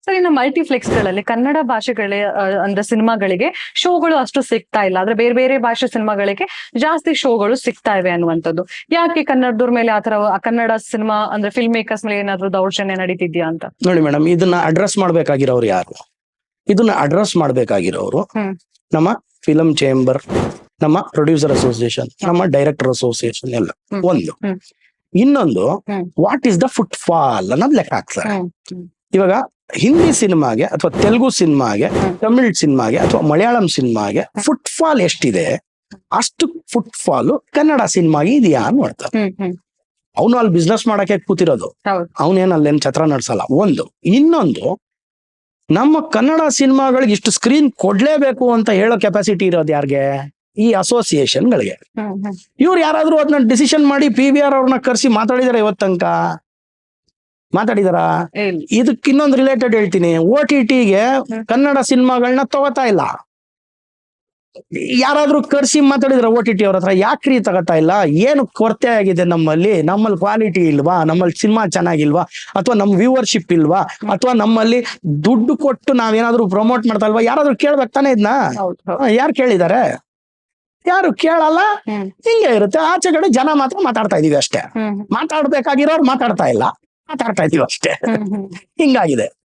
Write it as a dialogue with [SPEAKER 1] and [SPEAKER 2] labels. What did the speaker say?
[SPEAKER 1] Sir ಇನ್ನು multiplex ಗಳಲ್ಲಿ ಕನ್ನಡ ಭಾಷೆಗಳೇ ಅಂದ್ರೆ ಸಿನಿಮಾಗಳಿಗೆ ಶೋಗಳು ಅಷ್ಟು ಸಿಗ್ತಾ ಇಲ್ಲ, ಆದ್ರೆ ಬೇರೆ ಬೇರೆ ಭಾಷೆ ಸಿನಿಮಾಗಳಿಗೆ ಜಾಸ್ತಿ ಶೋಗಳು ಸಿಗ್ತಾ ಇವೆ ಅನ್ನುವಂಥದ್ದು. ಯಾಕೆ ಕನ್ನಡದವ್ರ ಮೇಲೆ ಆತರ ಕನ್ನಡ ಸಿನಿಮಾ ಅಂದ್ರೆ ಫಿಲ್ಮ್ ಮೇಕರ್ಸ್ ಮೇಲೆ ಏನಾದ್ರು ದೌರ್ಜನ್ಯ ನಡೀತಿದ್ಯಾ ಅಂತ?
[SPEAKER 2] ನೋಡಿ ಮೇಡಮ್, ಇದನ್ನ ಅಡ್ರೆಸ್ ಮಾಡ್ಬೇಕಾಗಿರೋರು ಯಾರು? ಇದನ್ನ ಅಡ್ರೆಸ್ ಮಾಡ್ಬೇಕಾಗಿರೋರು ನಮ್ಮ ಫಿಲಂ ಚೇಂಬರ್, ನಮ್ಮ ಪ್ರೊಡ್ಯೂಸರ್ ಅಸೋಸಿಯೇಷನ್, ನಮ್ಮ ಡೈರೆಕ್ಟರ್ ಅಸೋಸಿಯೇಷನ್ ಎಲ್ಲ ಒಂದು. ಇನ್ನೊಂದು, what is the foot fall ಅನ್ನೋದು ಲೆಕ್ಕ ಹಾಕ್ತಾರೆ. ಇವಾಗ ಹಿಂದಿ ಸಿನಿಮಾಗೆ ಅಥವಾ ತೆಲುಗು ಸಿನಿಮಾಗೆ, ತಮಿಳ್ ಸಿನಿಮಾಗೆ ಅಥವಾ ಮಲಯಾಳಂ ಸಿನಿಮಾಗೆ ಫುಟ್ ಫಾಲ್ ಎಷ್ಟಿದೆ ಅಷ್ಟು ಫುಟ್ ಫಾಲ್ ಕನ್ನಡ ಸಿನಿಮಾಗೆ ಇದೆಯಾ ಅಂತ ನೋಡ್ತಾರೆ. ಅವನು ಅಲ್ಲಿ ಬಿಸ್ನೆಸ್ ಮಾಡಕ್ಕೆ ಕೂತಿರೋದು, ಅವನೇನ್ ಅಲ್ಲೇನ್ ಛತ್ರ ನಡ್ಸಲ್ಲ. ಒಂದು. ಇನ್ನೊಂದು, ನಮ್ಮ ಕನ್ನಡ ಸಿನಿಮಾಗಳಿಗೆ ಇಷ್ಟು ಸ್ಕ್ರೀನ್ ಕೊಡ್ಲೇಬೇಕು ಅಂತ ಹೇಳೋ ಕೆಪಾಸಿಟಿ ಇರೋದು ಯಾರಿಗೆ? ಈ ಅಸೋಸಿಯೇಷನ್ ಗಳಿಗೆ. ಇವ್ರು ಯಾರಾದ್ರೂ ಅದನ್ನ ಡಿಸಿಷನ್ ಮಾಡಿ PVR ಅವ್ರನ್ನ ಕರ್ಸಿ ಮಾತಾಡಿದಾರೆ ಇವತ್ತು ತನಕ? ಮಾತಾಡಿದಾರ? ಇದಕ್ಕೆ ಇನ್ನೊಂದು ರಿಲೇಟೆಡ್ ಹೇಳ್ತೀನಿ. OTTಗೆ ಕನ್ನಡ ಸಿನಿಮಾಗಳನ್ನ ತಗೋತಾ ಇಲ್ಲ. ಯಾರಾದ್ರೂ ಕರ್ಸಿ ಮಾತಾಡಿದ್ರ OTT ಅವ್ರ ಹತ್ರ? ಯಾಕ್ರಿ ತಗೋತಾ ಇಲ್ಲ? ಏನು ಕೊರತೆ ಆಗಿದೆ ನಮ್ಮಲ್ಲಿ ಕ್ವಾಲಿಟಿ ಇಲ್ವಾ? ನಮ್ಮಲ್ಲಿ ಸಿನಿಮಾ ಚೆನ್ನಾಗಿಲ್ವಾ? ಅಥವಾ ನಮ್ ವ್ಯೂವರ್ಶಿಪ್ ಇಲ್ವಾ? ಅಥವಾ ನಮ್ಮಲ್ಲಿ ದುಡ್ಡು ಕೊಟ್ಟು ನಾವೇನಾದ್ರೂ ಪ್ರಮೋಟ್ ಮಾಡ್ತಾ ಇಲ್ವಾ? ಯಾರಾದ್ರೂ ಕೇಳ್ಬೇಕು ತಾನೇ ಇದನ್ನ? ಯಾರು ಕೇಳಿದಾರೆ? ಯಾರು ಕೇಳಲ್ಲ. ಹಿಂಗೆ ಇರುತ್ತೆ. ಆಚೆ ಕಡೆ ಜನ ಮಾತ್ರ ಮಾತಾಡ್ತಾ ಇದೀವಿ ಅಷ್ಟೇ. ಮಾತಾಡ್ಬೇಕಾಗಿರೋರು ಮಾತಾಡ್ತಾ ಇಲ್ಲ, ಮಾತಾಡ್ತಾ ಇದೀವಿ ಅಷ್ಟೇ. ಹಿಂಗಾಗಿದೆ.